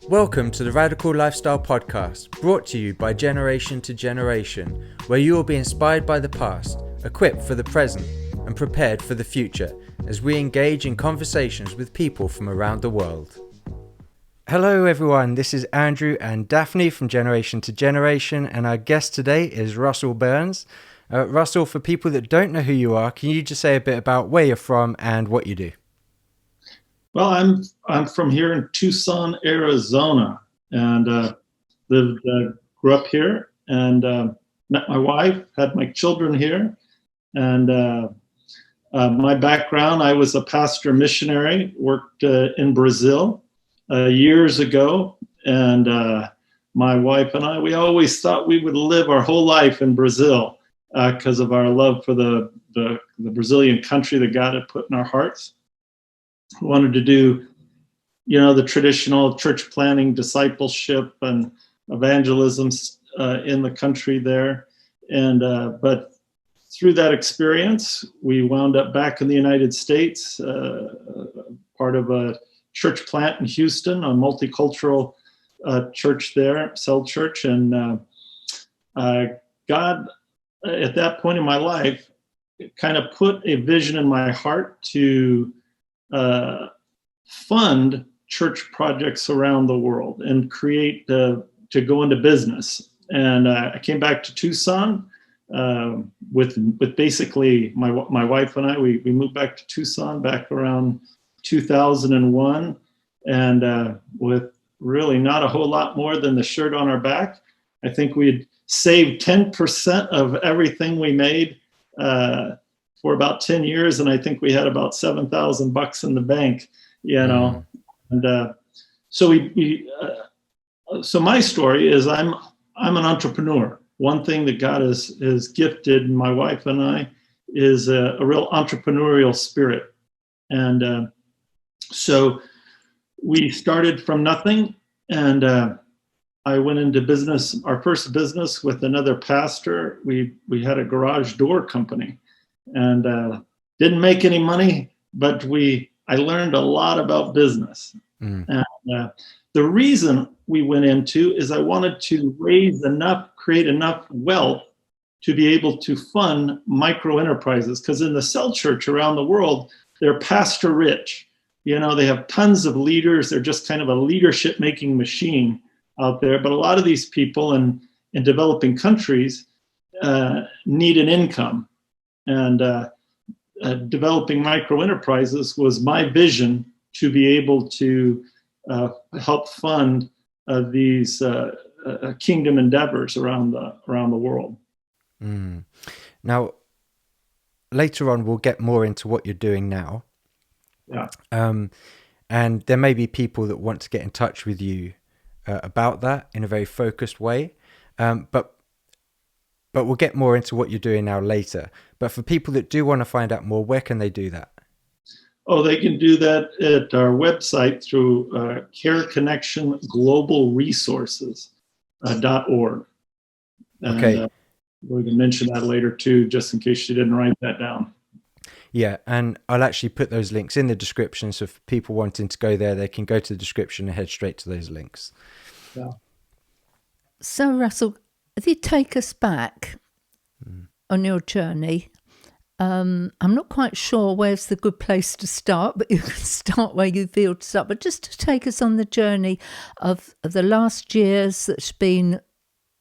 Welcome to the Radical Lifestyle Podcast, brought to you by Generation to Generation, where you will be inspired by the past, equipped for the present, and prepared for the future as we engage in conversations with people from around the world. Hello everyone, this is Andrew and Daphne from Generation to Generation, and our guest today is Russell Burns. Russell, for people that don't know who you are, can you just say a bit about where you're from and what you do? Well, I'm from here in Tucson, Arizona, and grew up here and met my wife, had my children here, and my background, I was a pastor missionary, worked in Brazil years ago, and my wife and I, we always thought we would live our whole life in Brazil because of our love for the Brazilian country that God had put in our hearts. Wanted to do, the traditional church planning, discipleship, and evangelism in the country there. And but through that experience, we wound up back in the United States, part of a church plant in Houston, a multicultural church there, cell church. And God, at that point in my life, kind of put a vision in my heart to fund church projects around the world and create to go into business. And I came back to Tucson with basically my wife and I. We moved back to Tucson back around 2001, and with really not a whole lot more than the shirt on our back. I think we'd saved 10% of everything we made for about 10 years, and I think we had about $7,000 in the bank, And so so my story is I'm an entrepreneur. One thing that God has gifted my wife and I is a real entrepreneurial spirit, and so we started from nothing, and I went into business, our first business with another pastor. We had a garage door company. And didn't make any money, but I learned a lot about business. And the reason we went into is I wanted to create enough wealth to be able to fund micro enterprises. Because in the cell church around the world, they're pastor rich. They have tons of leaders. They're just kind of a leadership making machine out there. But a lot of these people in developing countries need an income. And developing micro enterprises was my vision to be able to help fund these kingdom endeavors around the world. Now, later on, we'll get more into what you're doing now. Yeah. And there may be people that want to get in touch with you about that in a very focused way. But we'll get more into what you're doing now later. But for people that do want to find out more, where can they do that? Oh, they can do that at our website through Care Connection Global Resources.org. Okay. We can mention that later too, just in case you didn't write that down. Yeah, and I'll actually put those links in the description. So for people wanting to go there, they can go to the description and head straight to those links. Yeah. So, Russell, if you take us back on your journey, I'm not quite sure where's the good place to start, but you can start where you feel to start. But just to take us on the journey of the last years that's been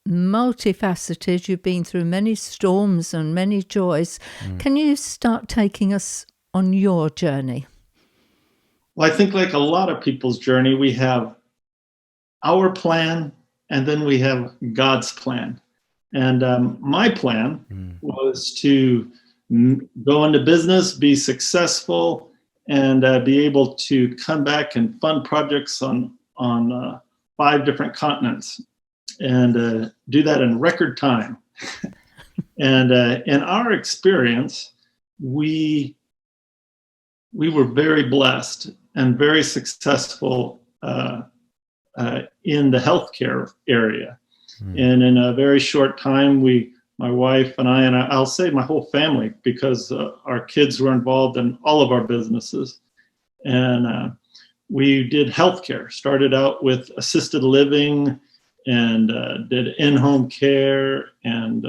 multifaceted, you've been through many storms and many joys. Can you start taking us on your journey? Well, I think like a lot of people's journey, we have our plan, and then we have God's plan. And my plan was to go into business, be successful, and be able to come back and fund projects on 5 different continents, and do that in record time. And in our experience, we were very blessed and very successful in the healthcare area. And in a very short time, my wife and I, and I'll say my whole family, because our kids were involved in all of our businesses. And we did healthcare. Started out with assisted living and did in-home care and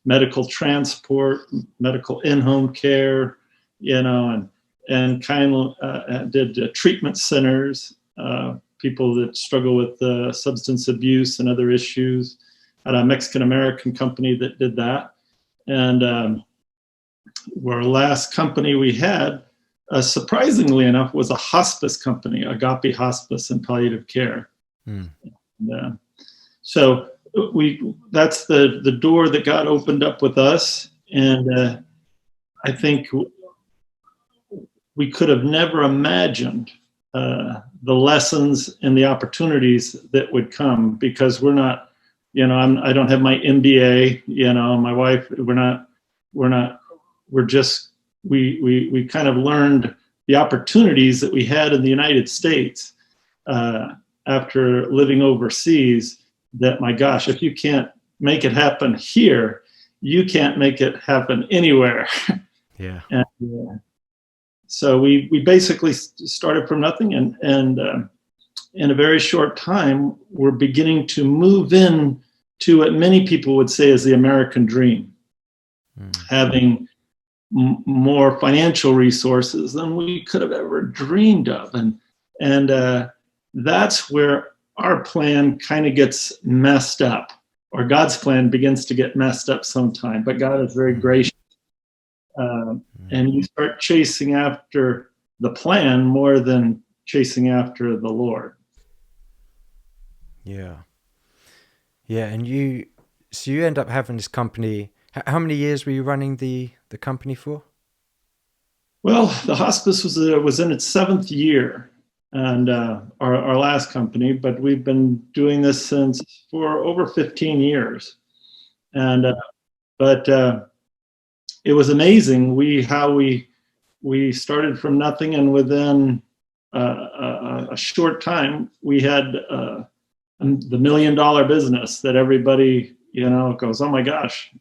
medical transport, medical in-home care, and kind of did treatment centers, people that struggle with substance abuse and other issues. Had a Mexican-American company that did that. And our last company we had, surprisingly enough, was a hospice company, Agape Hospice and Palliative Care. And, so that's the door that God opened up with us. And I think we could have never imagined the lessons and the opportunities that would come, because we're not, I don't have my MBA, my wife, we kind of learned the opportunities that we had in the United States after living overseas, that, my gosh, if you can't make it happen here, you can't make it happen anywhere. Yeah. And so we basically started from nothing, and in a very short time, we're beginning to move in to what many people would say is the American dream, having more financial resources than we could have ever dreamed of. And that's where our plan kind of gets messed up, or God's plan begins to get messed up sometime. But God is very gracious. And you start chasing after the plan more than chasing after the Lord. Yeah. Yeah. And you end up having this company. How many years were you running the company for? Well, the hospice was in its 7th year, and our last company, but we've been doing this for over 15 years. And but it was amazing how we started from nothing, and within a short time we had the $1 million business that everybody goes, oh my gosh,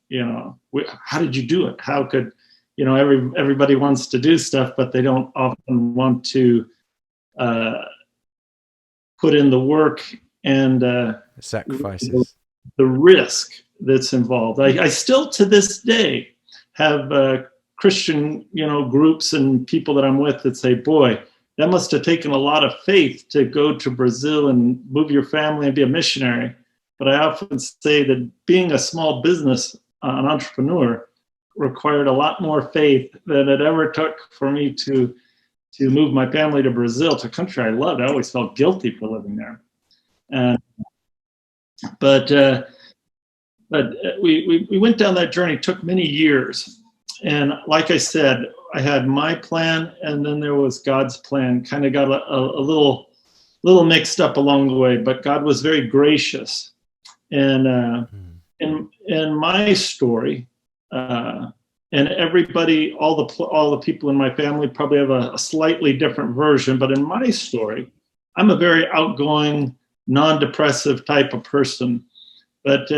how did you do it? How could, everybody wants to do stuff, but they don't often want to put in the work and sacrifices, the risk that's involved. I still to this day have Christian, groups and people that I'm with that say, boy, that must have taken a lot of faith to go to Brazil and move your family and be a missionary. But I often say that being a small business, an entrepreneur, required a lot more faith than it ever took for me to move my family to Brazil, to a country I loved. I always felt guilty for living there. But we went down that journey. It took many years. And like I said, I had my plan, and then there was God's plan. Kind of got a little mixed up along the way, but God was very gracious. And in my story, and everybody, all the people in my family probably have a slightly different version, but in my story, I'm a very outgoing, non-depressive type of person. But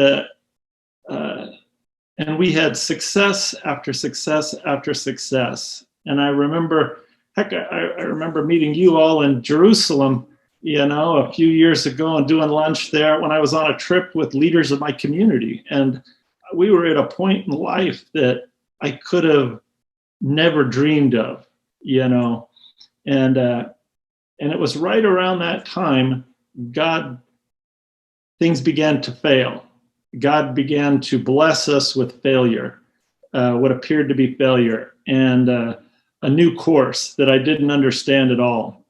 and we had success after success after success. And I remember, I remember meeting you all in Jerusalem, a few years ago, and doing lunch there when I was on a trip with leaders of my community. And we were at a point in life that I could have never dreamed of, and it was right around that time, things began to fail. God began to bless us with failure, what appeared to be failure, and a new course that I didn't understand at all,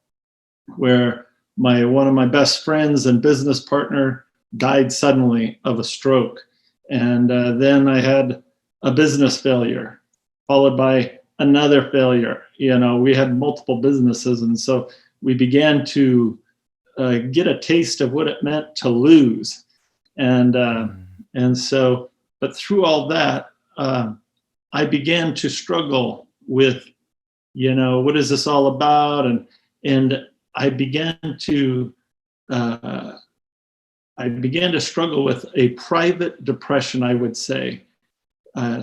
where one of my best friends and business partner died suddenly of a stroke. And then I had a business failure, followed by another failure. We had multiple businesses. And so we began to get a taste of what it meant to lose. And so, but through all that, I began to struggle with, what is this all about? And I began to struggle with a private depression, I would say,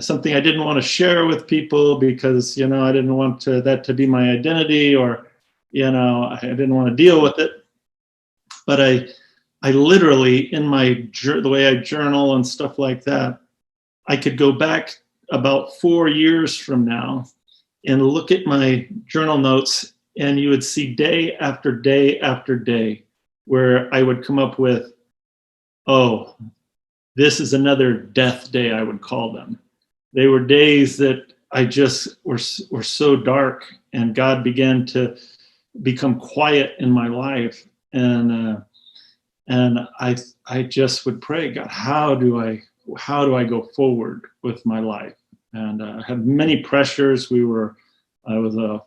something I didn't want to share with people because, I didn't want that to be my identity, or I didn't want to deal with it. But I literally, in the way I journal and stuff like that, I could go back about 4 years from now and look at my journal notes, and you would see day after day after day where I would come up with, oh, this is another death day, I would call them. They were days that I just were so dark, and God began to become quiet in my life. And I just would pray, God, how do I go forward with my life? And I had many pressures. I was a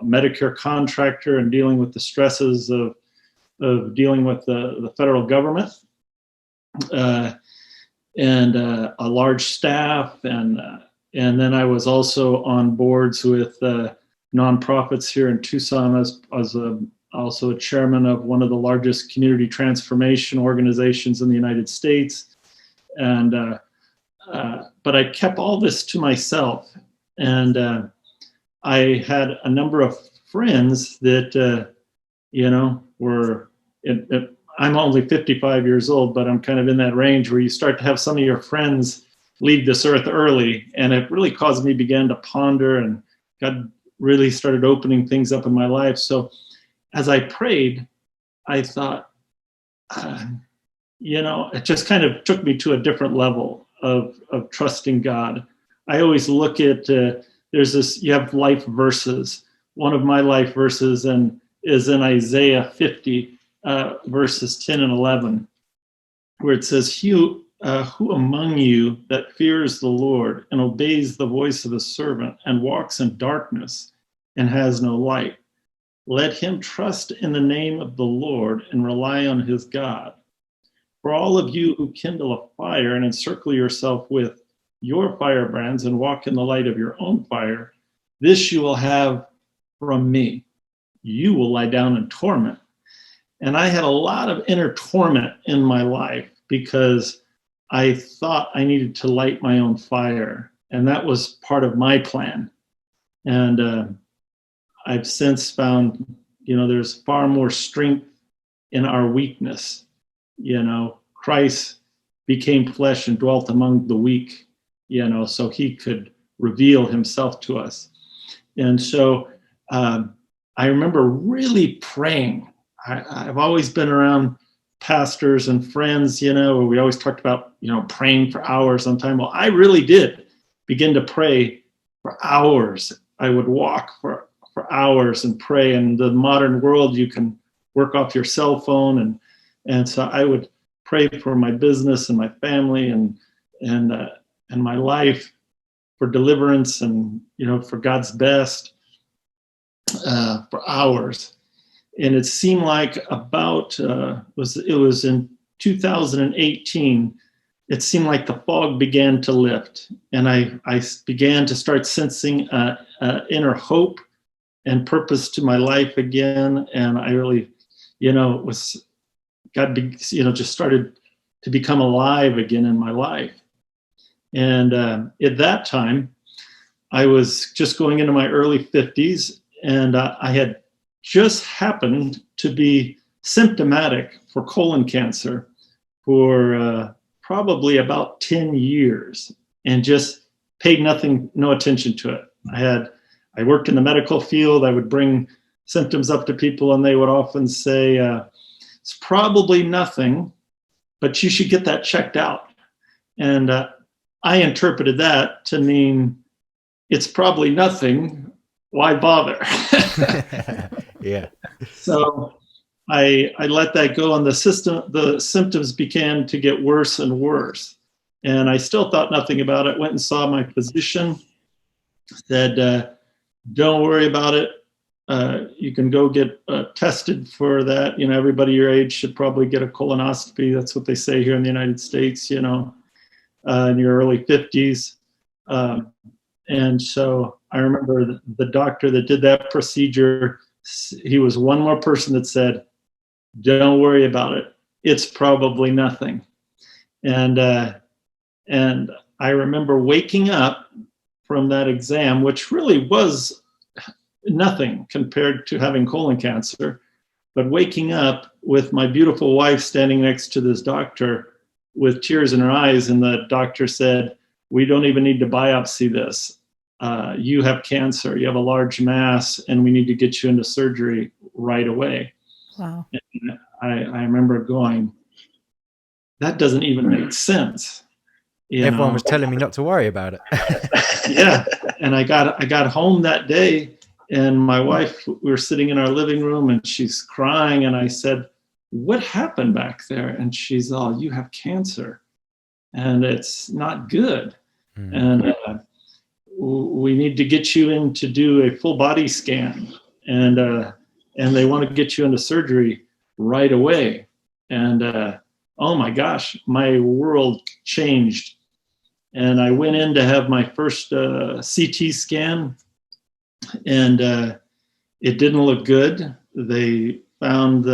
Medicare contractor and dealing with the stresses of dealing with the federal government, and a large staff, and then I was also on boards with nonprofits here in Tucson. I was also a chairman of one of the largest community transformation organizations in the United States. And but I kept all this to myself. And I had a number of friends that, were, I'm only 55 years old, but I'm kind of in that range where you start to have some of your friends leave this earth early. And it really caused me to begin to ponder, and God really started opening things up in my life. So as I prayed, I thought, it just kind of took me to a different level of trusting God. I always look at, you have life verses. One of my life verses is in Isaiah 50, verses 10 and 11, where it says, who among you that fears the Lord and obeys the voice of the servant and walks in darkness and has no light? Let him trust in the name of the Lord and rely on his God. For all of you who kindle a fire and encircle yourself with your firebrands and walk in the light of your own fire, this you will have from me. You will lie down in torment. And I had a lot of inner torment in my life because I thought I needed to light my own fire. And that was part of my plan. And I've since found, there's far more strength in our weakness. Christ became flesh and dwelt among the weak, so he could reveal himself to us. And so I remember really praying. I've always been around pastors and friends, where we always talked about, praying for hours on time. Well, I really did begin to pray for hours. I would walk for hours and pray. In the modern world, you can work off your cell phone, and so I would pray for my business and my family and my life, for deliverance and for God's best, for hours. And it seemed like about it was in 2018. It seemed like the fog began to lift, and I began to start sensing inner hope and purpose to my life again. And I really, just started to become alive again in my life. And at that time, I was just going into my early 50s, and I had just happened to be symptomatic for colon cancer for probably about 10 years, and just paid no attention to it. I worked in the medical field. I would bring symptoms up to people, and they would often say, it's probably nothing, but you should get that checked out. And I interpreted that to mean it's probably nothing. Why bother? Yeah. So I let that go, and the symptoms began to get worse and worse. And I still thought nothing about it. Went and saw my physician, said, don't worry about it. You can go get tested for that. Everybody your age should probably get a colonoscopy. That's what they say here in the United States, in your early 50s. And so I remember the doctor that did that procedure, he was one more person that said, don't worry about it. It's probably nothing. And I remember waking up from that exam, which really was, nothing compared to having colon cancer. But waking up with my beautiful wife standing next to this doctor with tears in her eyes, and the doctor said, "We don't even need to biopsy this. You have cancer, you have a large mass, and we need to get you into surgery right away." Wow. And I remember going, that doesn't even make sense. Everyone was telling me not to worry about it. Yeah. And I got home that day, and my wife, we were sitting in our living room, and she's crying. And I said, "What happened back there?" And she's all, "You have cancer, and it's not good. And we need to get you in to do a full body scan. And they want to get you into surgery right away." And oh my gosh, my world changed. And I went in to have my first CT scan, and it didn't look good. They found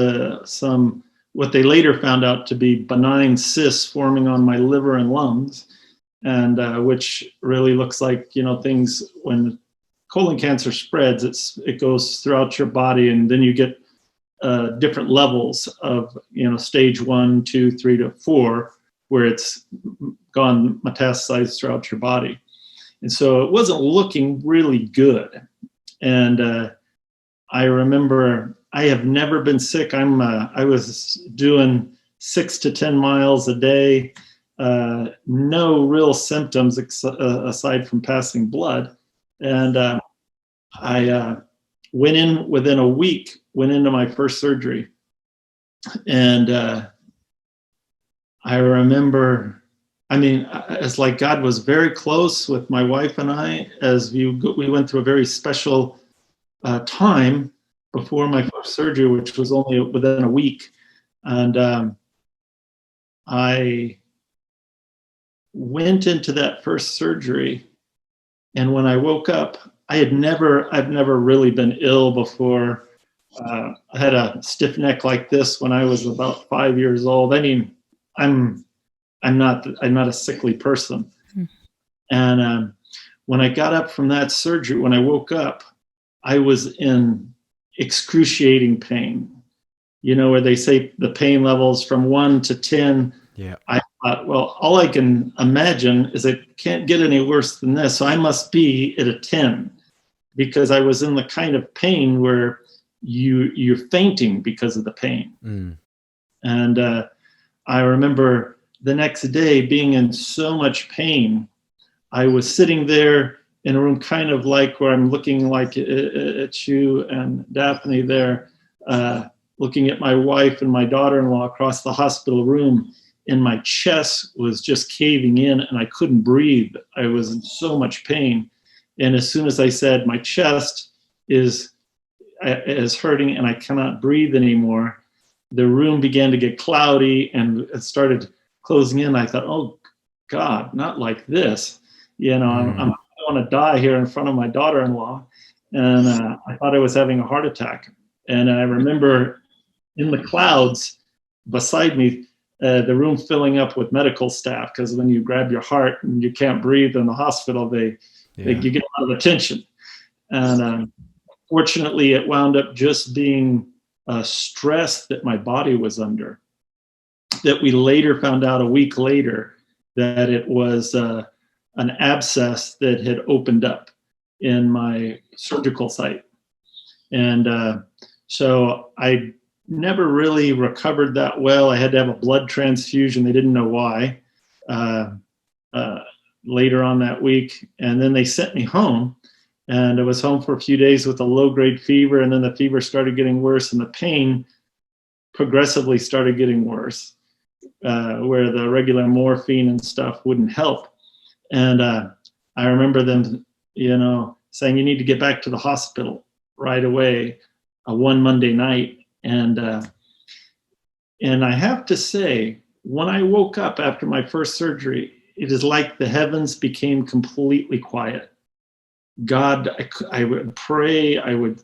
what they later found out to be benign cysts forming on my liver and lungs, and which really looks like, things when colon cancer spreads, it goes throughout your body, and then you get different levels of, stage 1, 2, 3 to 4, where it's gone metastasized throughout your body. And so it wasn't looking really good. And I remember I have never been sick. I was doing 6 to 10 miles a day, no real symptoms aside from passing blood. And I went in within a week, went into my first surgery. And I remember, it's like God was very close with my wife and I as we went through a very special time before my first surgery, which was only within a week. And I went into that first surgery, and when I woke up, I've never really been ill before. I had a stiff neck like this when I was about 5 years old. I'm not a sickly person. And when I got up from that surgery, when I woke up, I was in excruciating pain. Where they say the pain levels from 1 to 10. Yeah. I thought, well, all I can imagine is it can't get any worse than this. So I must be at a 10, because I was in the kind of pain where you're fainting because of the pain. And I remember the next day being in so much pain. I was sitting there in a room kind of like where I'm looking like at you and Daphne there, looking at my wife and my daughter-in-law across the hospital room, and my chest was just caving in and I couldn't breathe. I was in so much pain. And as soon as I said my chest is hurting and I cannot breathe anymore, the room began to get cloudy and it started closing in. I thought, oh God, not like this. I want to die here in front of my daughter-in-law. And I thought I was having a heart attack. And I remember in the clouds beside me, the room filling up with medical staff, because when you grab your heart and you can't breathe in the hospital, you get a lot of attention. And fortunately, it wound up just being stress that my body was under, that we later found out a week later that it was an abscess that had opened up in my surgical site. And so I never really recovered that well. I had to have a blood transfusion. They didn't know why later on that week. And then they sent me home, and I was home for a few days with a low-grade fever. And then the fever started getting worse, and the pain progressively started getting worse, where the regular morphine and stuff wouldn't help. And I remember them, saying, you need to get back to the hospital right away, one Monday night. And I have to say, when I woke up after my first surgery, it is like the heavens became completely quiet. God, I would pray, and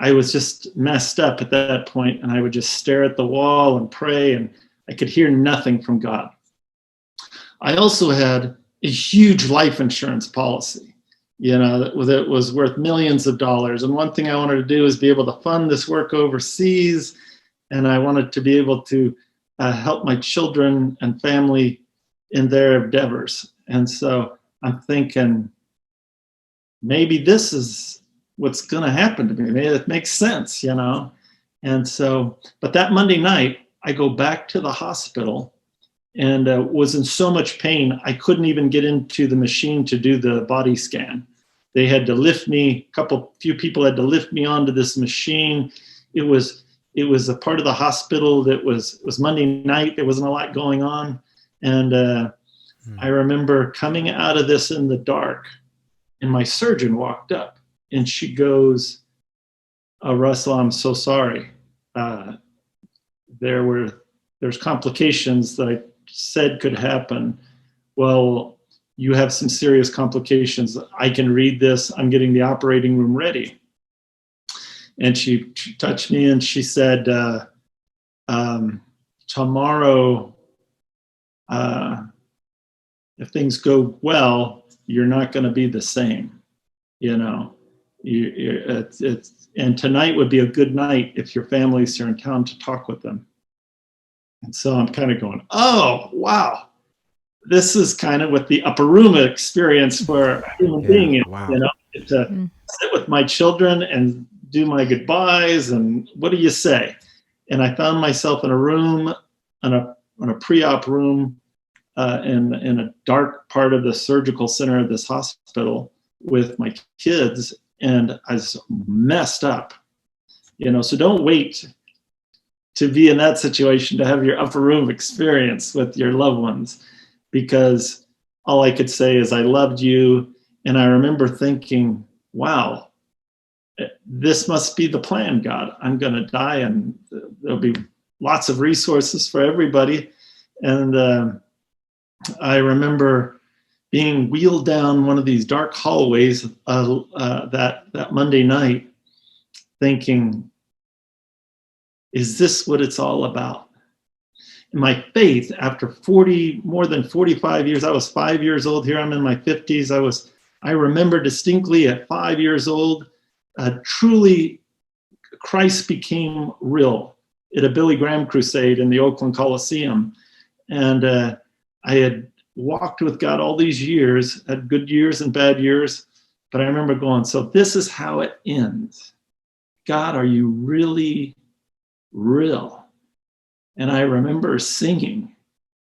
I was just messed up at that point, and I would just stare at the wall and pray, and I could hear nothing from God. I also had a huge life insurance policy. that was worth millions of dollars. And one thing I wanted to do is be able to fund this work overseas. And I wanted to be able to help my children and family in their endeavors. And so I'm thinking, maybe this is what's going to happen to me. Maybe it makes sense, And so, but that Monday night, I go back to the hospital and was in so much pain, I couldn't even get into the machine to do the body scan. They had to lift me, few people had to lift me onto this machine. It was a part of the hospital that was Monday night. There wasn't a lot going on. And I remember coming out of this in the dark, and my surgeon walked up and she goes, Russell, I'm so sorry. There's complications that I said could happen. Well, you have some serious complications. I can read this. I'm getting the operating room ready. And she touched me and she said, tomorrow, if things go well, you're not going to be the same. And tonight would be a good night if your family's here in town to talk with them. And so I'm kind of going, oh, wow. This is kind of what the upper room experience for a human being is, wow. To sit with my children and do my goodbyes and what do you say? And I found myself in a room, in a pre-op room, in a dark part of the surgical center of this hospital with my kids, and I was messed up, so don't wait to be in that situation to have your upper room experience with your loved ones, because all I could say is I loved you. And I remember thinking, wow, this must be the plan, God. I'm going to die and there'll be lots of resources for everybody. And I remember being wheeled down one of these dark hallways that Monday night, thinking, is this what it's all about? And my faith, after more than 45 years, I was 5 years old. Here I'm in my 50s. I remember distinctly at 5 years old, truly Christ became real at a Billy Graham crusade in the Oakland Coliseum. And I had walked with God all these years, had good years and bad years. But I remember going, so this is how it ends. God, are you really real? And I remember singing,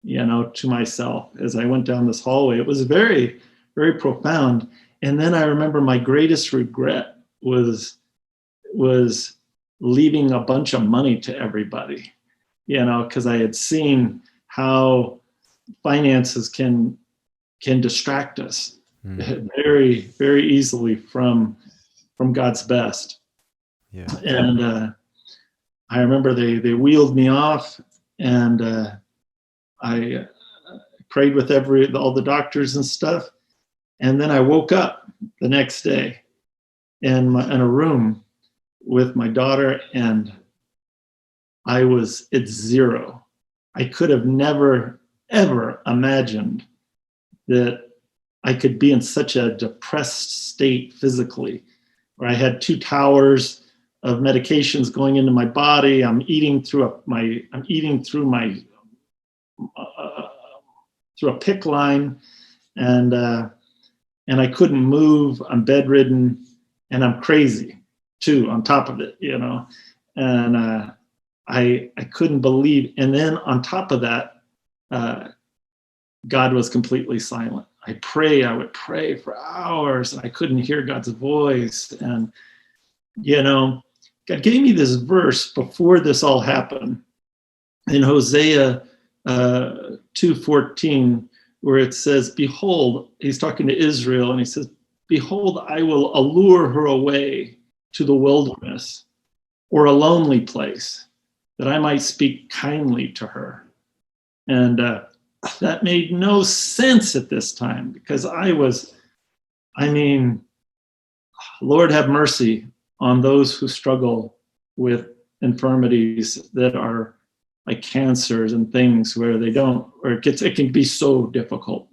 to myself as I went down this hallway. It was very, very profound. And then I remember my greatest regret was leaving a bunch of money to everybody, because I had seen how finances can distract us very, very easily from God's best. Yeah. And I remember they wheeled me off, and I prayed with all the doctors and stuff. And then I woke up the next day in a room with my daughter, and I was at zero. I could have never, ever imagined that I could be in such a depressed state physically, where I had 2 towers of medications going into my body. I'm eating through a PICC line, and I couldn't move. I'm bedridden, and I'm crazy too. On top of it, and I couldn't believe. And then on top of that, God was completely silent. I would pray for hours, and I couldn't hear God's voice. And God gave me this verse before this all happened in Hosea 2:14, where it says, behold, he's talking to Israel, and he says, behold, I will allure her away to the wilderness or a lonely place, that I might speak kindly to her. And that made no sense at this time, because Lord have mercy on those who struggle with infirmities that are like cancers and things where it can be so difficult.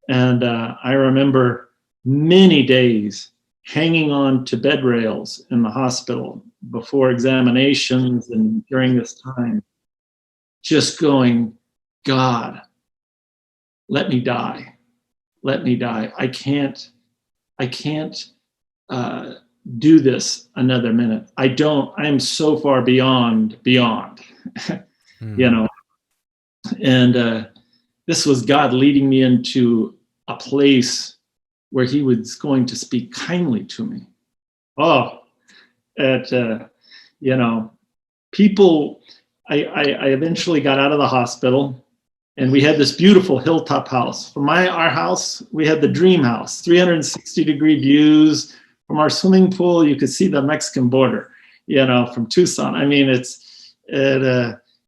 And I remember many days hanging on to bed rails in the hospital before examinations and during this time, just going, God, let me die. Let me die. I can't do this another minute. I am so far beyond, you know, and this was God leading me into a place where he was going to speak kindly to me. You know, people, I eventually got out of the hospital, and we had this beautiful hilltop house. From our house, we had the dream house, 360-degree views. From our swimming pool, you could see the Mexican border, you know, from Tucson. I mean, it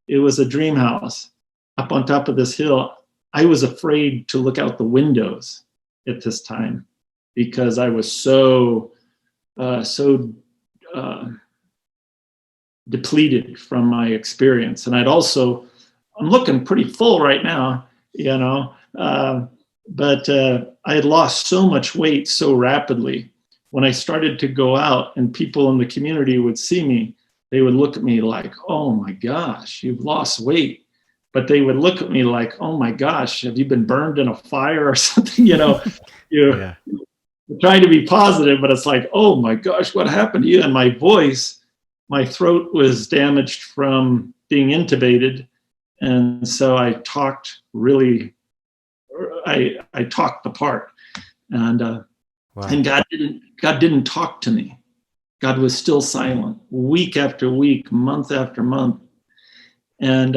was a dream house up on top of this hill. I was afraid to look out the windows at this time because I was so depleted from my experience. And I'm looking pretty full right now, you know, but I had lost so much weight so rapidly. When I started to go out and people in the community would see me, they would look at me like, oh my gosh, you've lost weight. But they would look at me like, oh my gosh, have you been burned in a fire or something? You know, you're trying to be positive, but it's like, oh my gosh, what happened to you? And my voice, my throat was damaged from being intubated. And so I talked I talked the part. And and God didn't talk to me. God was still silent, week after week, month after month. And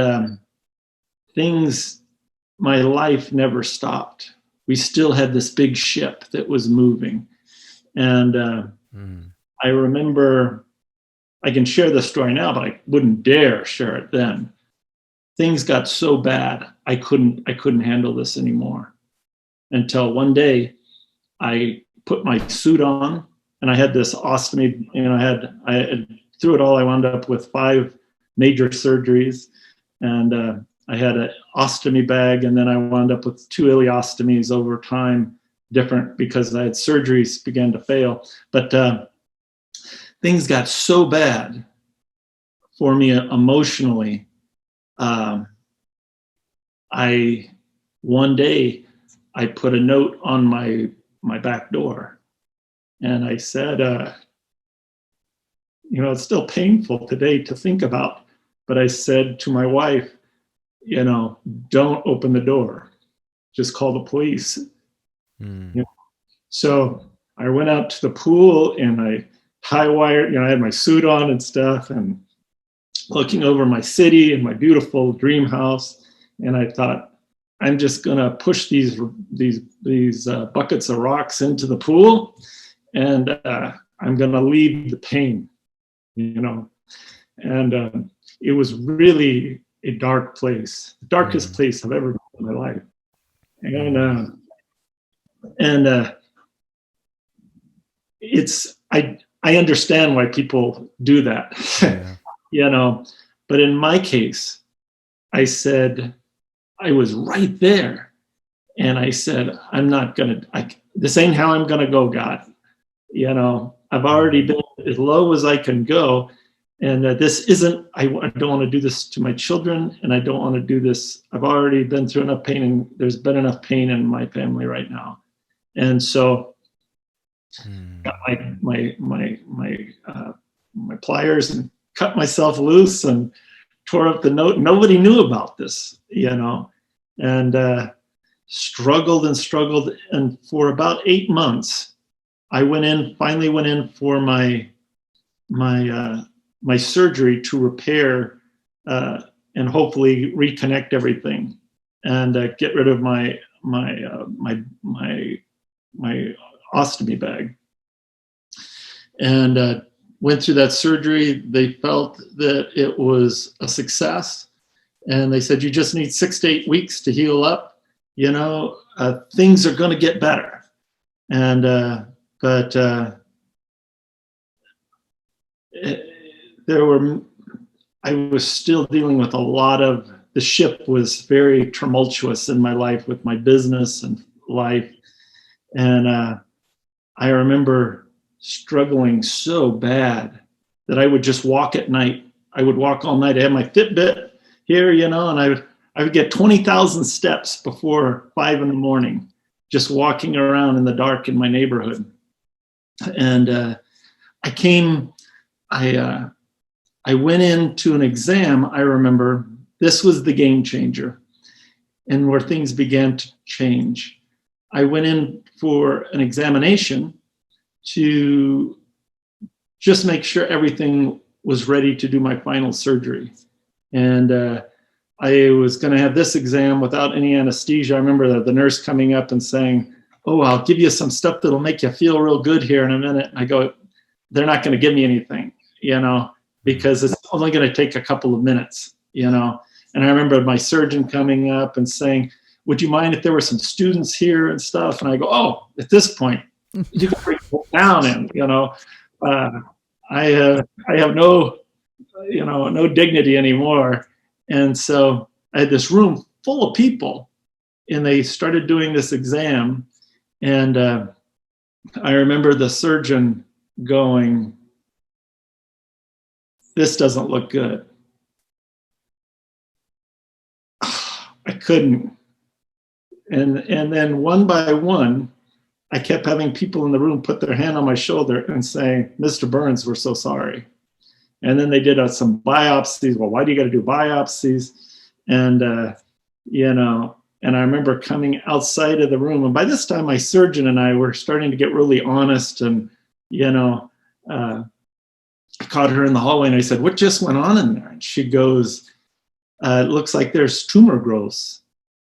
my life never stopped. We still had this big ship that was moving. And I remember, I can share the story now, but I wouldn't dare share it then. Things got so bad, I couldn't handle this anymore. Until one day, I put my suit on, and I had this ostomy, I through it all, I wound up with 5 major surgeries, and I had an ostomy bag, and then I wound up with 2 ileostomies over time, different because I had surgeries began to fail. But things got so bad for me emotionally. One day I put a note on my back door, and I said, you know, it's still painful today to think about, but I said to my wife, you know, don't open the door, just call the police. You know? So I went out to the pool and I high wired, you know, I had my suit on and stuff, and looking over my city and my beautiful dream house. And I thought, I'm just gonna push these buckets of rocks into the pool, and I'm gonna leave the pain, you know. And it was really a dark place, the darkest place I've ever been in my life. And it's I understand why people do that, you know. But in my case, I said, I was right there, and I said, this ain't how I'm gonna go, God. You know, I've already been as low as I can go. And this isn't, I don't want to do this to my children, and I don't want to do this. I've already been through enough pain, and there's been enough pain in my family right now. And so got my pliers and cut myself loose and tore up the note. Nobody knew about this, you know, and struggled. And for about 8 months, I finally went in for my surgery to repair and hopefully reconnect everything and get rid of my ostomy bag. And went through that surgery. They felt that it was a success, and they said, you just need 6 to 8 weeks to heal up. You know, things are going to get better. And but I was still dealing with a lot of, the ship was very tumultuous in my life with my business and life. And I remember struggling so bad that I would just walk at night. I would walk all night. I had my Fitbit here, and I would get 20,000 steps before 5 a.m, just walking around in the dark in my neighborhood. And I went into an exam. I remember this was the game changer and where things began to change. I went in for an examination to just make sure everything was ready to do my final surgery. And I was going to have this exam without any anesthesia. I remember the nurse coming up and saying, "Oh, I'll give you some stuff that'll make you feel real good here in a minute." And I go, "They're not going to give me anything, because it's only going to take a couple of minutes, And I remember my surgeon coming up and saying, "Would you mind if there were some students here and stuff?" And I go, "Oh, at this point, you can bring people down and, I have no dignity anymore." And so I had this room full of people, and they started doing this exam. And I remember the surgeon going, "This doesn't look good." I couldn't. And then one by one, I kept having people in the room put their hand on my shoulder and say, "Mr. Burns, we're so sorry." And then they did some biopsies. "Well, why do you got to do biopsies?" And, and I remember coming outside of the room. And by this time, my surgeon and I were starting to get really honest. And, I caught her in the hallway and I said, "What just went on in there?" And she goes, "It looks like there's tumor growths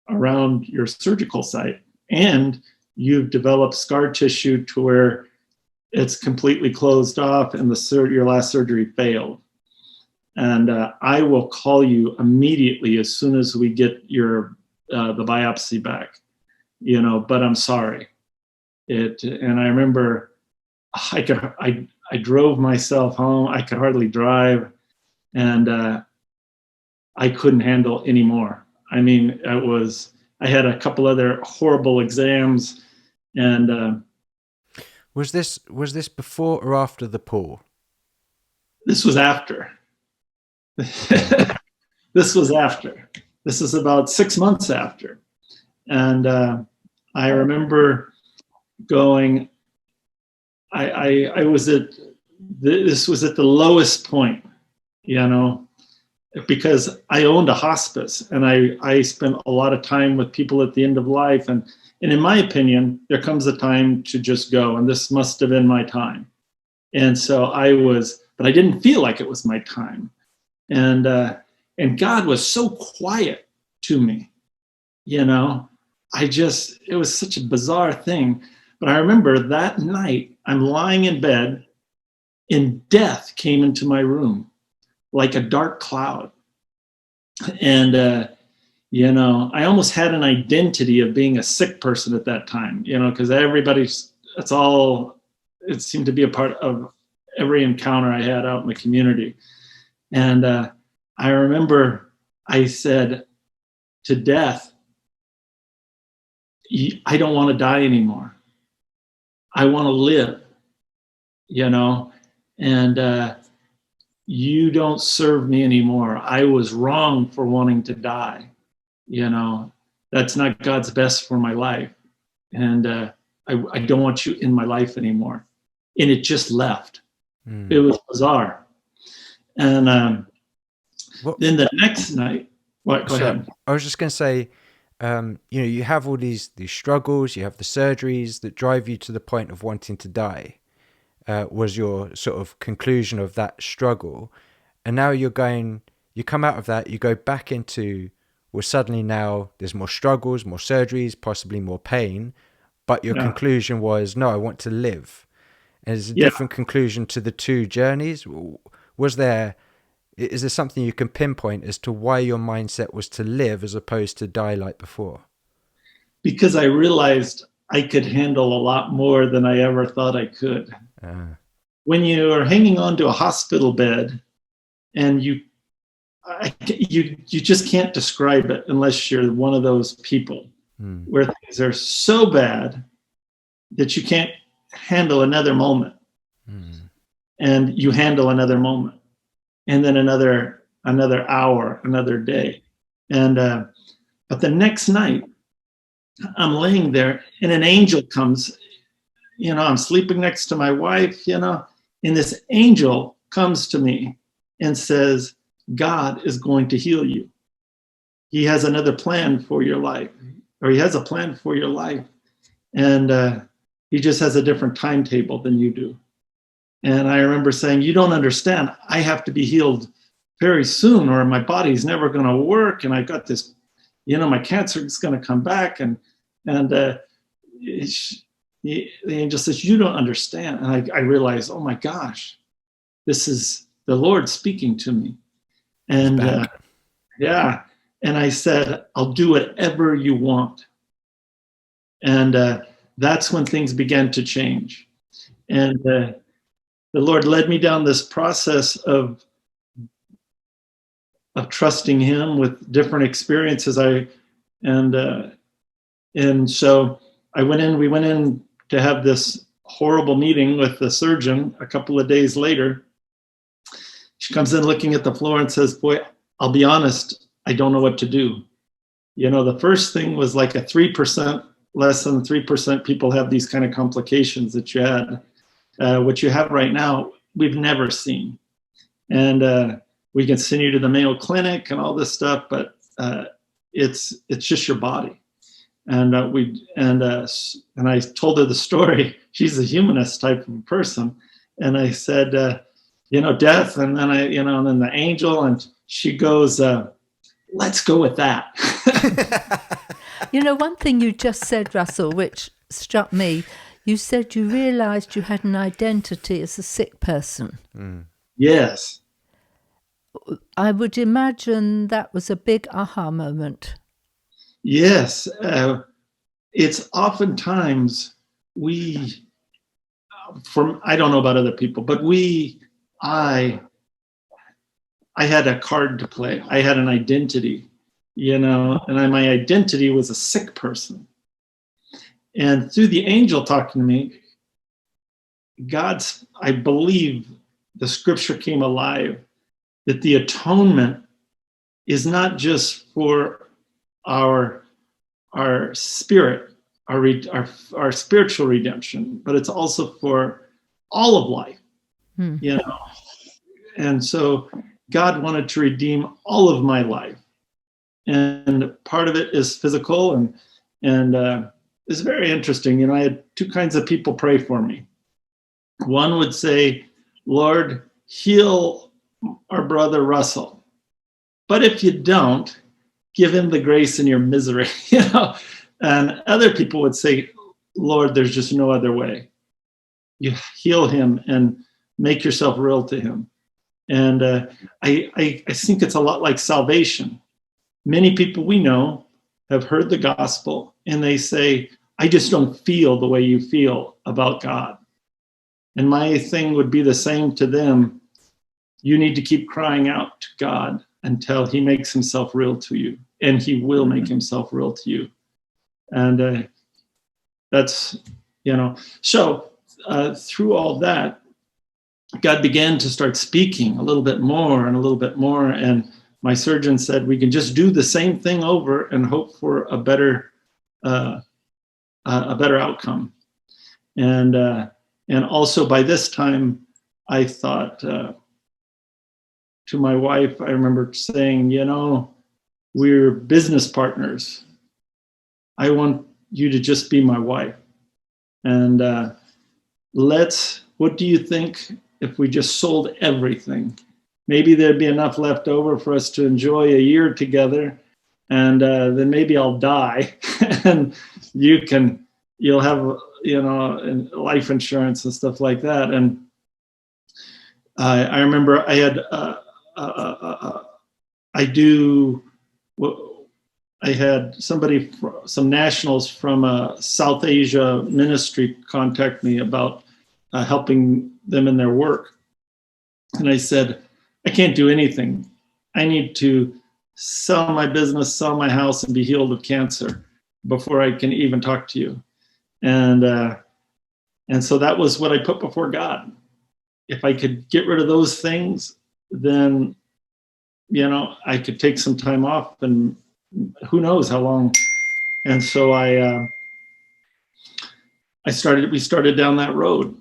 around your surgical site. And you've developed scar tissue to where it's completely closed off, and your last surgery failed. And I will call you immediately as soon as we get the biopsy back, but I'm sorry." And I remember I drove myself home. I could hardly drive, and I couldn't handle anymore. I mean, I had a couple other horrible exams, and Was this before or after the pool? This was after. This was after. This is about 6 months after. And I remember going, this was at the lowest point, because I owned a hospice, and I spent a lot of time with people at the end of life. And in my opinion, there comes a time to just go, and this must have been my time. And so but I didn't feel like it was my time. And God was so quiet to me, it was such a bizarre thing. But I remember that night I'm lying in bed and death came into my room like a dark cloud. And, I almost had an identity of being a sick person at that time, because it seemed to be a part of every encounter I had out in the community. And I remember I said to death, "I don't want to die anymore. I want to live, and you don't serve me anymore. I was wrong for wanting to die. That's not God's best for my life. And I don't want you in my life anymore." And it just left. It was bizarre. And then the next night, go ahead. I was just going to say, you have all these struggles, you have the surgeries that drive you to the point of wanting to die. Was your sort of conclusion of that struggle. And now you come out of that, you go back into, well, suddenly now there's more struggles, more surgeries, possibly more pain, but your conclusion was, no, I want to live. And there's a different conclusion to the two journeys. Is there something you can pinpoint as to why your mindset was to live as opposed to die like before? Because I realized I could handle a lot more than I ever thought I could. When you are hanging on to a hospital bed and you just can't describe it unless you're one of those people where things are so bad that you can't handle another moment, and you handle another moment, and then another hour, another day. And but the next night, I'm laying there, and an angel comes. I'm sleeping next to my wife, and this angel comes to me and says, God is going to heal you. He has another plan for your life, or he has a plan for your life. And he just has a different timetable than you do. And I remember saying, you don't understand. I have to be healed very soon, or my body's never going to work. And I got this, my cancer is going to come back. And the angel says, you don't understand. And I realized, oh my gosh, this is the Lord speaking to me. And yeah. And I said, I'll do whatever you want. And that's when things began to change. And the Lord led me down this process of trusting him with different experiences. And so we went in to have this horrible meeting with the surgeon a couple of days later. She comes in looking at the floor and says, boy, I'll be honest, I don't know what to do. The first thing was like a 3%, less than 3% people have these kind of complications that you had. What you have right now, we've never seen. And we can send you to the Mayo Clinic and all this stuff, but it's just your body. And I told her the story. She's a humanist type of person. And I said, death, and then and then the angel, and she goes, let's go with that. One thing you just said, Russell, which struck me, you said you realized you had an identity as a sick person. Yes. I would imagine that was a big aha moment. Yes. It's oftentimes I don't know about other people, but I had a card to play. I had an identity, and my identity was a sick person. And through the angel talking to me, I believe the scripture came alive, that the atonement is not just for our spirit, our spiritual redemption, but it's also for all of life, And so God wanted to redeem all of my life. And part of it is physical, and it's very interesting. I had two kinds of people pray for me. One would say, Lord, heal our brother Russell. But if you don't, give him the grace in your misery, And other people would say, Lord, there's just no other way. You heal him and make yourself real to him. And I think it's a lot like salvation. Many people we know have heard the gospel, and they say, I just don't feel the way you feel about God. And my thing would be the same to them. You need to keep crying out to God until he makes himself real to you, and he will make himself real to you. And that's, so through all that, God began to start speaking a little bit more and a little bit more. And my surgeon said, we can just do the same thing over and hope for a better outcome. And also by this time, I thought to my wife, I remember saying, we're business partners. I want you to just be my wife. And what do you think if we just sold everything? Maybe there'd be enough left over for us to enjoy a year together. And then maybe I'll die and you'll have, life insurance and stuff like that. And I remember I had, I had some nationals from a South Asia ministry contact me about helping them in their work. And I said, I can't do anything. I need to sell my business, sell my house, and be healed of cancer before I can even talk to you. And And so that was what I put before God. If I could get rid of those things, then, I could take some time off, and who knows how long. And so we started down that road.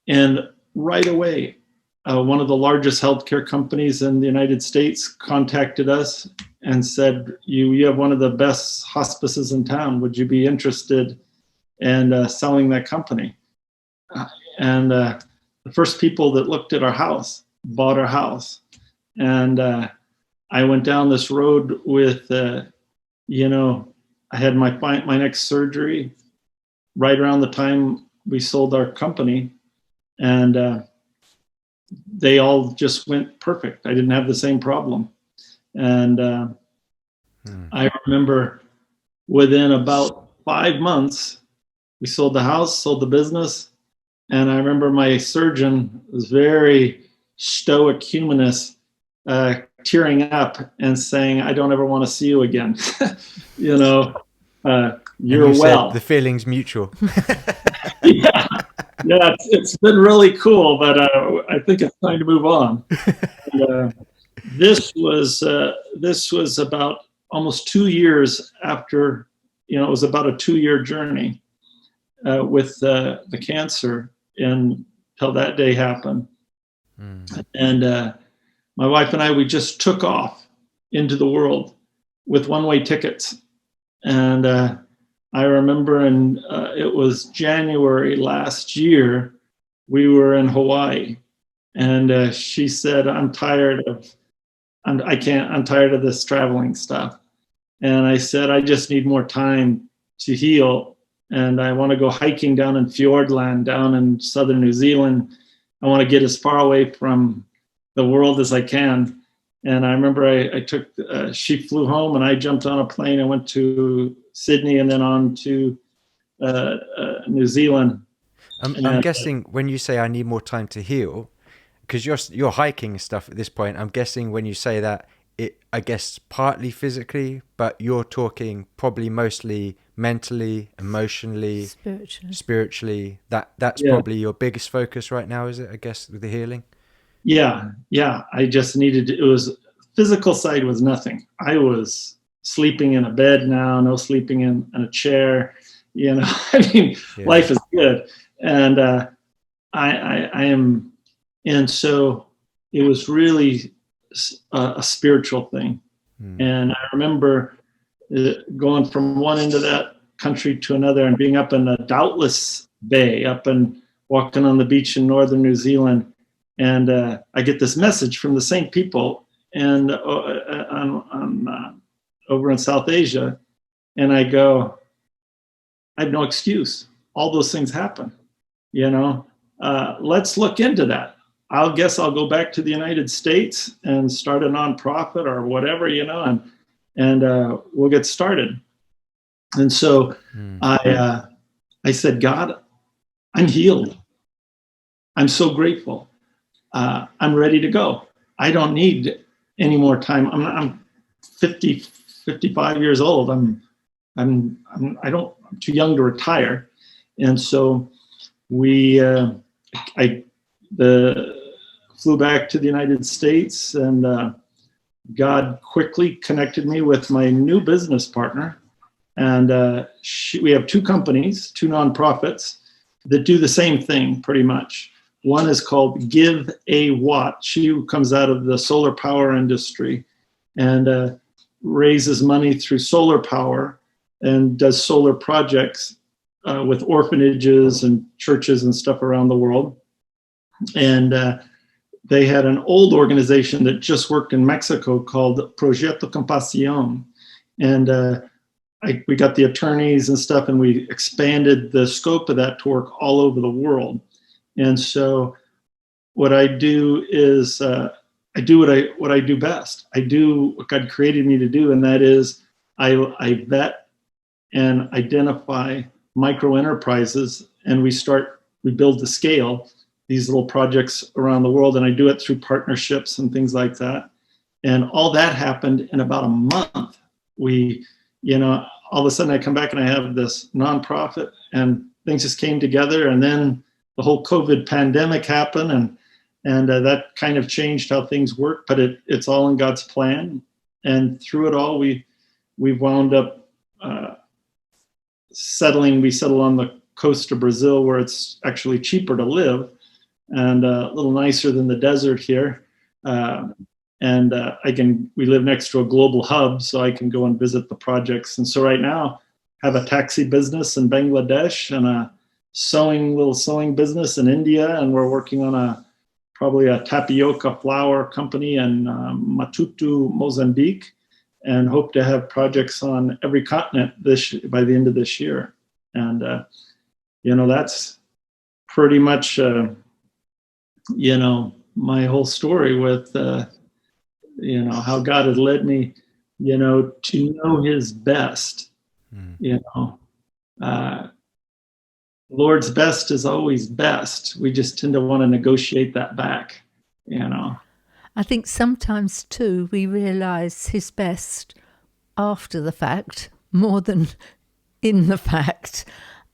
And right away, one of the largest healthcare companies in the United States contacted us and said, you have one of the best hospices in town. Would you be interested in selling that company? And the first people that looked at our house bought our house. And I went down this road with, I had my next surgery right around the time we sold our company. And they all just went perfect. I didn't have the same problem. And I remember within about 5 months, we sold the house, sold the business. And I remember my surgeon was very stoic humanist, tearing up and saying, I don't ever want to see you again. You're well. The feeling's mutual. Yeah, it's been really cool, but I think it's time to move on. And, this was about almost 2 years after, it was about a 2-year journey with the cancer until that day happened. And my wife and I, we just took off into the world with one-way tickets. And I remember it was January last year, we were in Hawaii. And she said, I'm tired of this traveling stuff. And I said, I just need more time to heal. And I want to go hiking down in Fiordland, down in southern New Zealand. I want to get as far away from the world as I can. And I remember she flew home and I jumped on a plane and went to Sydney and then on to New Zealand. I'm guessing when you say I need more time to heal, because you're hiking stuff at this point, I'm guessing when you say that, I guess partly physically, but you're talking probably mostly mentally, emotionally, spiritually. That's probably your biggest focus right now, is it? I guess with the healing. Yeah. I just it was physical side was nothing. I was sleeping in a bed now, no sleeping in a chair. Life is good, and I am, and so it was really a spiritual thing. And I remember going from one end of that country to another and being up in a Doubtless Bay, up and walking on the beach in northern New Zealand. And I get this message from the same people and over in South Asia. And I go, I have no excuse. All those things happen, let's look into that. I'll go back to the United States and start a nonprofit or whatever, and we'll get started. And so I said, God, I'm healed. I'm so grateful. I'm ready to go. I don't need any more time. I'm 55 years old. I'm too young to retire. And so I flew back to the United States, and God quickly connected me with my new business partner. And we have 2 companies, 2 nonprofits that do the same thing pretty much. One is called Give a Watt. She comes out of the solar power industry and raises money through solar power and does solar projects with orphanages and churches and stuff around the world. And they had an old organization that just worked in Mexico called Proyecto Compasión. And we got the attorneys and stuff, and we expanded the scope of that to work all over the world. And so what I do is I do what I do best. I do what God created me to do, and that is I vet and identify micro enterprises, and we build to scale these little projects around the world, and I do it through partnerships and things like that. And all that happened in about a month. All of a sudden I come back and I have this nonprofit, and things just came together. And then the whole COVID pandemic happened, and that kind of changed how things work. But it's all in God's plan, and through it all, we've wound up settling. We settled on the coast of Brazil, where it's actually cheaper to live and a little nicer than the desert here. We live next to a global hub, so I can go and visit the projects. And so right now, have a taxi business in Bangladesh and a little sewing business in India, and we're working on probably a tapioca flour company in Matutu, Mozambique, and hope to have projects on every continent by the end of this year. And that's pretty much my whole story with how God has led me to know His best. Lord's best is always best. We just tend to want to negotiate that back. I think sometimes too we realize His best after the fact more than in the fact,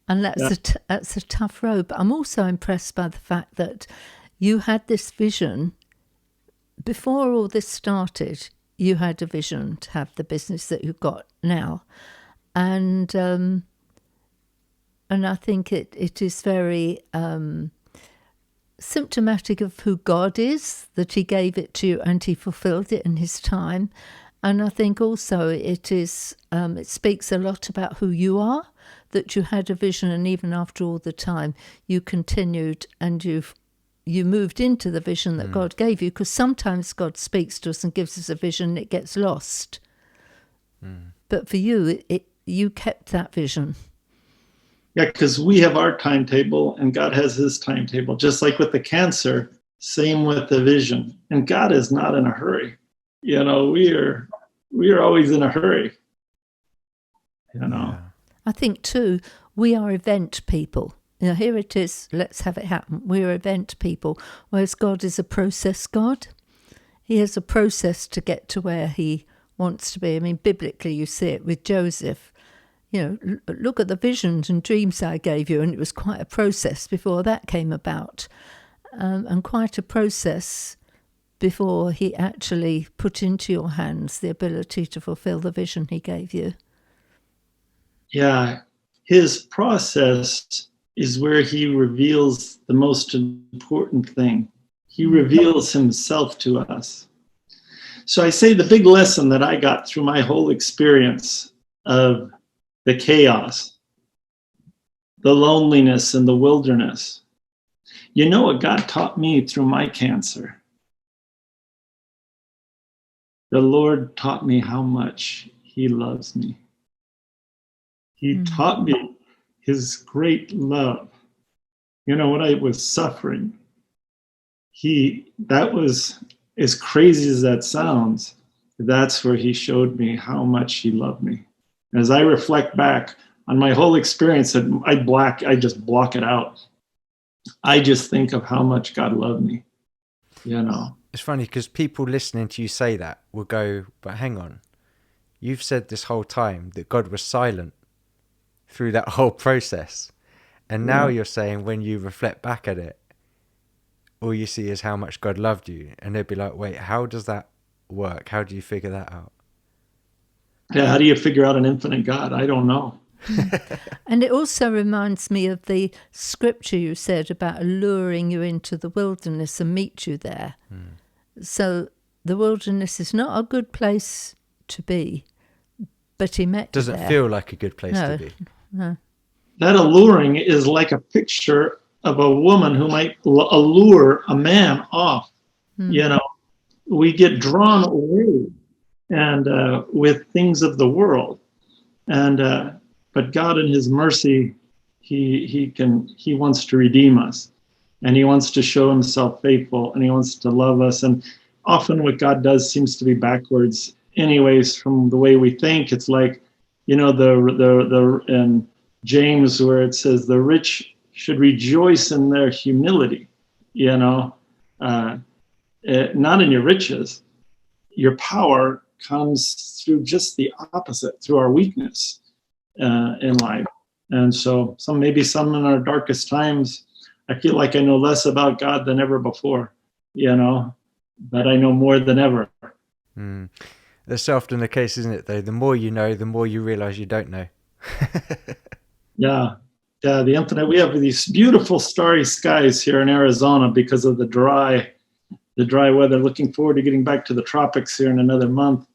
and that's a tough road. But I'm also impressed by the fact that you had this vision before all this started. You had a vision to have the business that you've got now, and I think it is very symptomatic of who God is, that He gave it to you and He fulfilled it in His time. And I think also it speaks a lot about who you are, that you had a vision, and even after all the time, you continued and you moved into the vision that God gave you, because sometimes God speaks to us and gives us a vision and it gets lost. But for you, you kept that vision. Yeah, because we have our timetable and God has His timetable. Just like with the cancer, same with the vision. And God is not in a hurry. We are always in a hurry. I think too, we are event people. Here it is, let's have it happen. We're event people, whereas God is a process God. He has a process to get to where He wants to be. I mean, biblically, you see it with Joseph. Look at the visions and dreams I gave you, and it was quite a process before that came about, and quite a process before He actually put into your hands the ability to fulfill the vision He gave you. Yeah, His process is where He reveals the most important thing. He reveals Himself to us. So I say the big lesson that I got through my whole experience of the chaos, the loneliness in the wilderness. You know what God taught me through my cancer? The Lord taught me how much He loves me. He taught me His great love. When I was suffering, that was, as crazy as that sounds, that's where He showed me how much He loved me. As I reflect back on my whole experience, I just block it out. I just think of how much God loved me. It's funny because people listening to you say that will go, but hang on, you've said this whole time that God was silent through that whole process, and now you're saying when you reflect back at it, all you see is how much God loved you, and they'd be like, wait, how does that work? How do you figure that out? Yeah, how do you figure out an infinite God? I don't know. And it also reminds me of the scripture you said about luring you into the wilderness and meet you there. So the wilderness is not a good place to be, but He met you there. Doesn't feel like a good place to be. No. That alluring is like a picture of a woman who might allure a man off. We get drawn away and with things of the world, but God in His mercy, He wants to redeem us, and He wants to show Himself faithful, and He wants to love us. And often what God does seems to be backwards, anyways, from the way we think. It's like the in James where it says the rich should rejoice in their humility. Not in your riches. Your power comes through just the opposite, through our weakness in life. And so some in our darkest times I feel like I know less about God than ever before, but I know more than ever. Mm. That's often the case, isn't it, though? The more you know, the more you realize you don't know. Yeah, the infinite. We have these beautiful starry skies here in Arizona because of the dry weather. Looking forward to getting back to the tropics here in another month.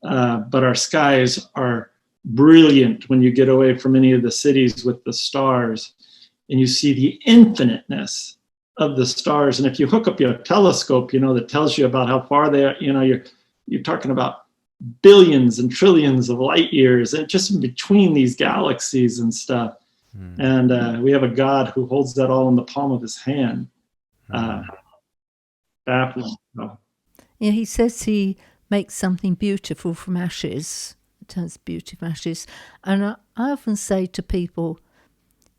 But our skies are brilliant when you get away from any of the cities with the stars, and you see the infiniteness of the stars. And if you hook up your telescope, that tells you about how far they are. You're talking about billions and trillions of light years, and just in between these galaxies and stuff. And we have a God who holds that all in the palm of his hand. Baffling. Yeah, he says he makes something beautiful from ashes, turns beauty from ashes. And I often say to people,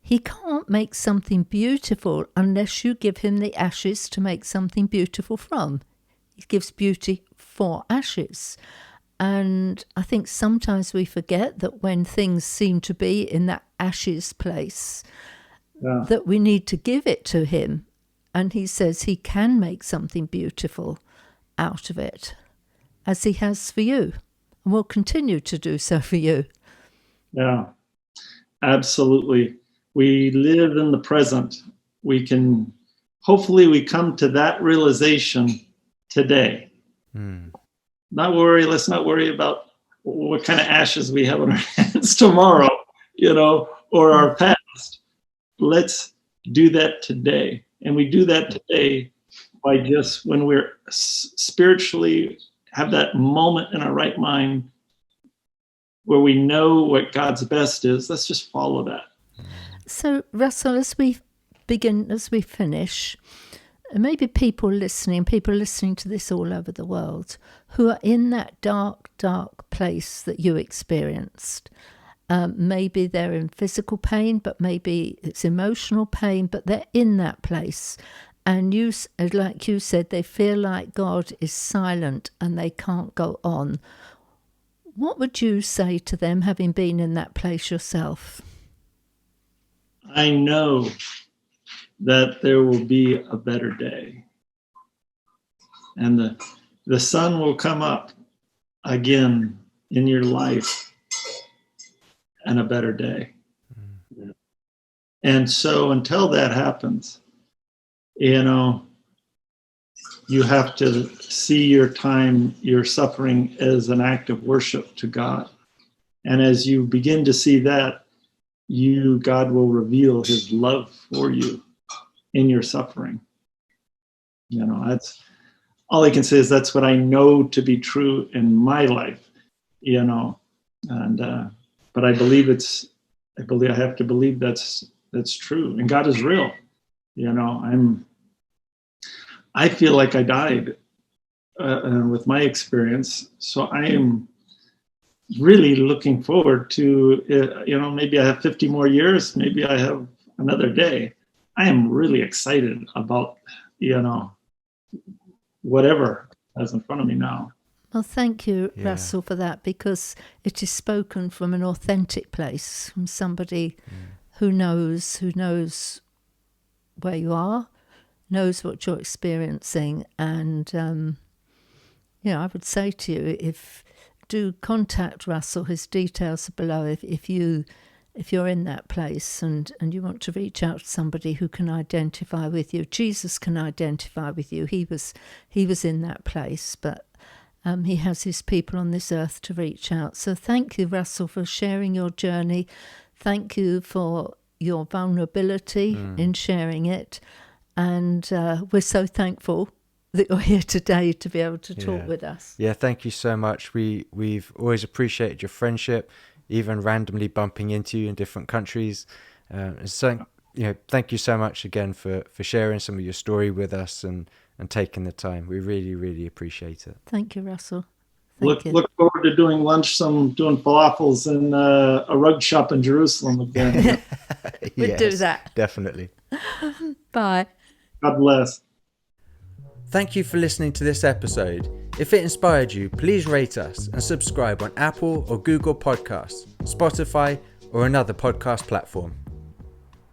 he can't make something beautiful unless you give him the ashes to make something beautiful from. He gives beauty for ashes. And I think sometimes we forget that when things seem to be in that ashes place, that we need to give it to him. And he says he can make something beautiful out of it, as he has for you, and will continue to do so for you. Yeah, absolutely. We live in the present. Hopefully we come to that realization today. Let's not worry about what kind of ashes we have on our hands tomorrow, or our past. Let's do that today. And we do that today by just when we're spiritually have that moment in our right mind where we know what God's best is. Let's just follow that. So, Russell, as we finish, maybe people listening to this all over the world who are in that dark, dark place that you experienced. Maybe they're in physical pain, but maybe it's emotional pain, but they're in that place. And you, like you said, they feel like God is silent and they can't go on. What would you say to them, having been in that place yourself? I know that there will be a better day. And the sun will come up again in your life, and a better day. And so until that happens, you have to see your suffering as an act of worship to God. And as you begin to see that, God will reveal his love for you in your suffering. That's all I can say is that's what I know to be true in my life, and but I have to believe that's true. And God is real. I feel like I died with my experience. So I am really looking forward to, maybe I have 50 more years, maybe I have another day. I am really excited about, whatever is in front of me now. Well, thank you, Russell, for that, because it is spoken from an authentic place, from somebody who knows where you are, knows what you're experiencing. And, I would say to you, do contact Russell. His details are below. If you're in that place and you want to reach out to somebody who can identify with you, Jesus can identify with you. He was in that place, but he has his people on this earth to reach out. So thank you, Russell, for sharing your journey. Thank you for your vulnerability in sharing it. And we're so thankful that you're here today to be able to talk with us. Yeah, thank you so much. We've always appreciated your friendship, even randomly bumping into you in different countries. So, thank you so much again for sharing some of your story with us and taking the time. We really, really appreciate it. Thank you, Russell. Look forward to doing lunch, doing falafels in a rug shop in Jerusalem again. We'll do that. Definitely. Bye. God bless. Thank you for listening to this episode. If it inspired you, please rate us and subscribe on Apple or Google Podcasts, Spotify, or another podcast platform.